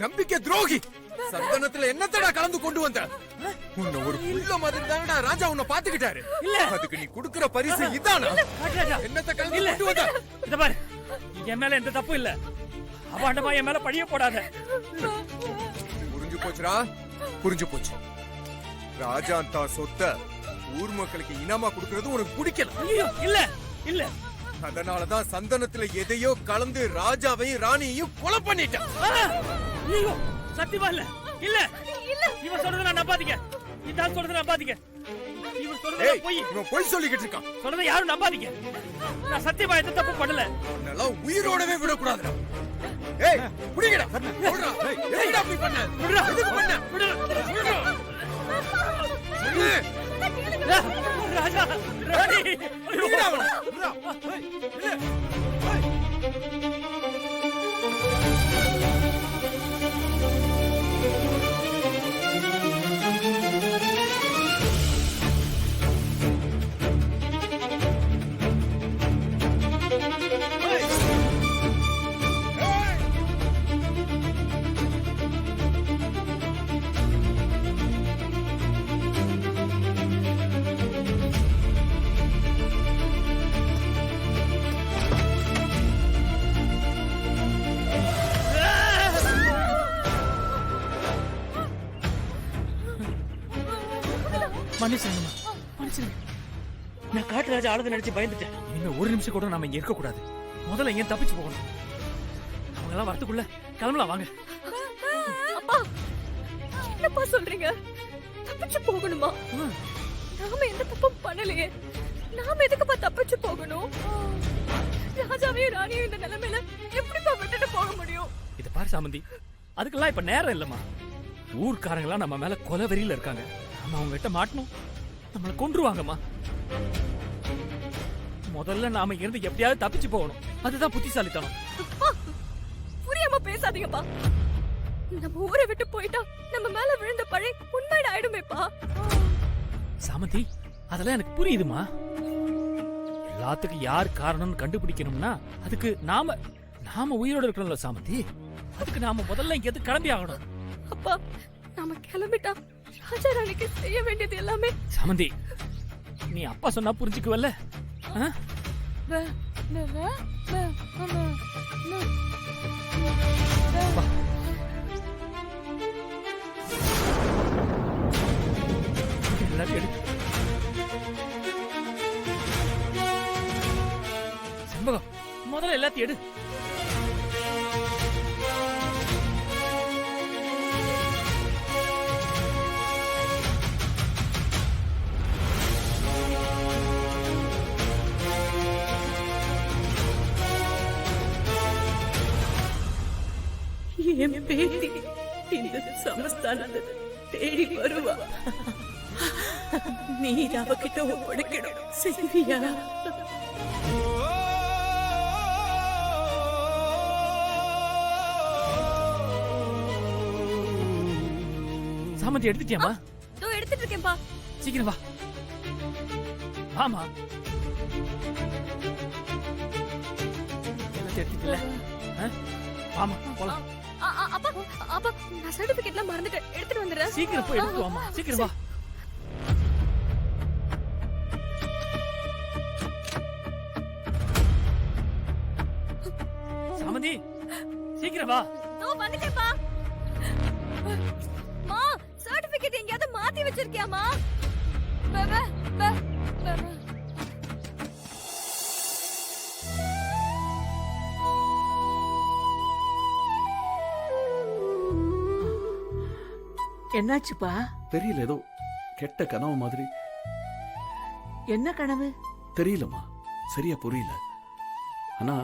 நம்பிக்கை துரோகி. சந்தனத்துல என்னத்தடா கலந்து கொண்டு வந்த? உன்னை ஒரு புள்ள மாதிரி தானடா ராஜா உன்னை பாத்துக்கிட்டாரு. அதுக்கு நீ குடுக்குற பரிசு இதானா? என்னத்த கலந்து கொண்டு வந்த? இத பாரு, என் மேல எந்த தப்பு இல்ல. அவாண்டமா என் மேல பழிய போடாத. புரிஞ்சு போச்சுடா, புரிஞ்சு போச்சு. ராஜா தான் சொத்த ஊர் மக்களுக்கு இனாமா குடுக்கறது உனக்கு பிடிக்கல. இல்ல இல்ல, அதனாலதான் சந்தனத்துல எதையோ கலந்து ராஜாவையும் ராணியையும் கொலை பண்ணிட்டான். சத்தியமா இல்ல இல்ல இல்ல, இவன் சொல்றத நான் நம்பாதீங்க. இந்த ஆள் சொல்றத நம்பாதீங்க. இவன் சொல்றத போய், இவன் போய் சொல்லிக்கிட்டு இருக்கான். சொல்றத யாரும் நம்பாதீங்க. நான் சத்தியமா எந்த தப்பு பண்ணல. உன்னெல்லாம் உயிரோடவே விடக்கூடாதுடா. ஏய் புடிங்கடா, சொல்றா. என்னடா அப்படி பண்ண? விடுடா, எதுக்கு பண்ண? விடுடா. ராஜா, ராணி, விடுடா அவனை. விடுடா. மன்னிச்சிருங்கம்மா, மன்னிச்சிருங்க. நான் காட்டு ராஜா ஆளுத நினைச்சு பயந்துட்டேன். இனிமே ஒரு நிமிஷம் கூட நாம இங்க இருக்க கூடாது. முதல்ல எங்க தப்பிச்சு போகணும். அவங்க எல்லாம் வரதுக்குள்ள கிளம்பலாம் வாங்க. அப்பா, என்னப்பா சொல்றீங்க? தப்பிச்சு போகணுமா? நாம எந்த தப்பும் பண்ணலையே. நாம எதுக்குப்பா தப்பிச்சு போகணும்? ராஜாவையும் ராணியும் இந்த நிலைமையில எப்படிப்பா விட்டுட்டு போக முடியும்? இத பாரு சாமந்தி, அதுக்கெல்லாம் இப்ப நேரம் இல்லம்மா. ஊர்க்காரங்களா நம்ம மேல கொலை வெறியில இருக்காங்க. நம்ம அவங்க கிட்ட மாட்டணும், நம்மளை கொன்றுவாங்கம்மா. முதல்ல நாம இருந்து எப்படியாவது தப்பிச்சு போகணும். அதுதான் புத்திசாலித்தனம். புரியாம பேசாதீங்கப்பா. நம்ம ஊரை விட்டு போயிட்டா நம்ம மேல விழுந்த பழி உண்மையிட ஆயிடுமேப்பா. சாமந்தி, அதெல்லாம் எனக்கு புரியுதுமா. எல்லாத்துக்கும் யார் காரணம்னு கண்டுபிடிக்கணும்னா அதுக்கு நாம உயிரோட இருக்கணும்ல சாமந்தி. அதுக்கு நாம முதல்ல இங்க எது கிளம்பி ஆகணும். அப்பா, நாம கிளம்பிட்டா ராஜா ராணிக்கு செய்ய வேண்டியது எல்லாமே. சாமந்தி, நீ அப்பா சொன்னா புரிஞ்சுக்குவல்ல? செண்பகம், முதல்ல எல்லாத்தையும் எடு. என் பேத்தி இந்த சமஸ்தானத்தை தேடி வருவா. நீ அவகிட்ட ஒப்படைக்கணும், சரியா? சாமந்தி எடுத்துட்டியாமா? எடுத்துட்டு இருக்கேன்பா. சீக்கிரம் வா. ஆமா, எல்லாத்தையும் எடுத்துக்கல. ஆமா, போலாம். அப்பா, அப்பா, நான் சர்டிபிகேட்லாம் மறந்துட்டேன். எடுத்துட்டு வந்துடுறேன். சீக்கிரம் போய் எடுத்து வாமா, சீக்கிரம் வா. சாமந்தி, சீக்கிரம் வா. வந்துட்டேன்ப்பா. மா, சர்டிபிகேட் எங்கயாவது மாத்தி வச்சிருக்கியாமா? என்னாச்சுப்பா? தெரியல, ஏதோ கெட்ட கனவு மாதிரி. என்ன கனவு? தெரியலம்மா, சரியா புரியல. ஆனா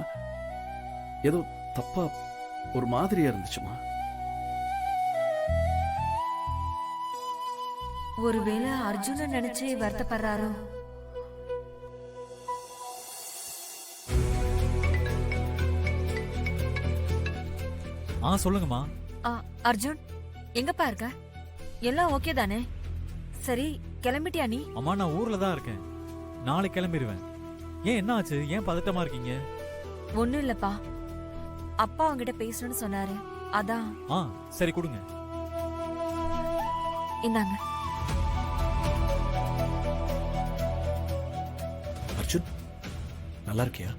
ஏதோ தப்பா ஒரு மாதிரியா இருந்துச்சுமா. ஒருவேளை அர்ஜுன நினைச்சு வருத்தப்படுறாரோ? சொல்லுங்கம்மா. அர்ஜுன், எங்கப்பா இருக்க? எல்லாம் ஓகே தானே? சரி, கிளம்பிட்டியா நீ? அம்மா, நான் ஊர்ல தான் இருக்கேன். நாளைக்கு கிளம்பிடுவேன். ஏன், என்ன ஆச்சு? ஏன் பதட்டமா இருக்கீங்க? ஒண்ணும் இல்லப்பா. அப்பா அவங்கிட்ட பேசணும்னு சொன்னாரு, அதான். ஆ சரி கொடுங்க. இந்தாங்க. அர்ஜுன் நல்லா இருக்கியா?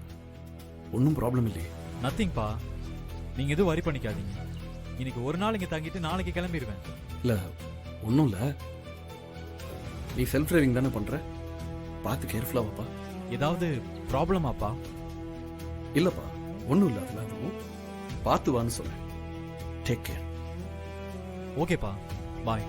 ஒன்றும் ப்ராப்ளம் இல்லையே? நத்திங்ப்பா, நீங்க எதுவும் வரி பண்ணிக்காதீங்க. இன்னைக்கு ஒரு நாள் இங்க தங்கிட்டு நாளைக்கு கிளம்பிடுவேன். இல்லை ஒன்றும் இல்லை. நீ செல்ஃப் டிரைவிங் தானே பண்ற? பார்த்து கேர்ஃபுல்லா வாப்பா. ஏதாவது ப்ராப்ளமாப்பா? இல்லப்பா ஒன்றும் இல்லை, அதெல்லாம் எதுவும். பார்த்து வான்னு சொல்றேன். Take care. ஓகேப்பா, பாய்.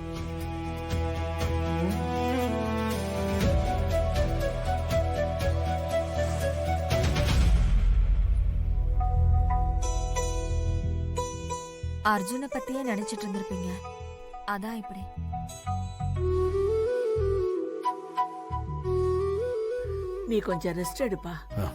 அர்ஜுனை பத்தியே நினைச்சிட்டு இருந்திருப்பீங்க. அதான் இப்படி. நீ கொஞ்சம் ரெஸ்ட் எடுப்பா. ஆ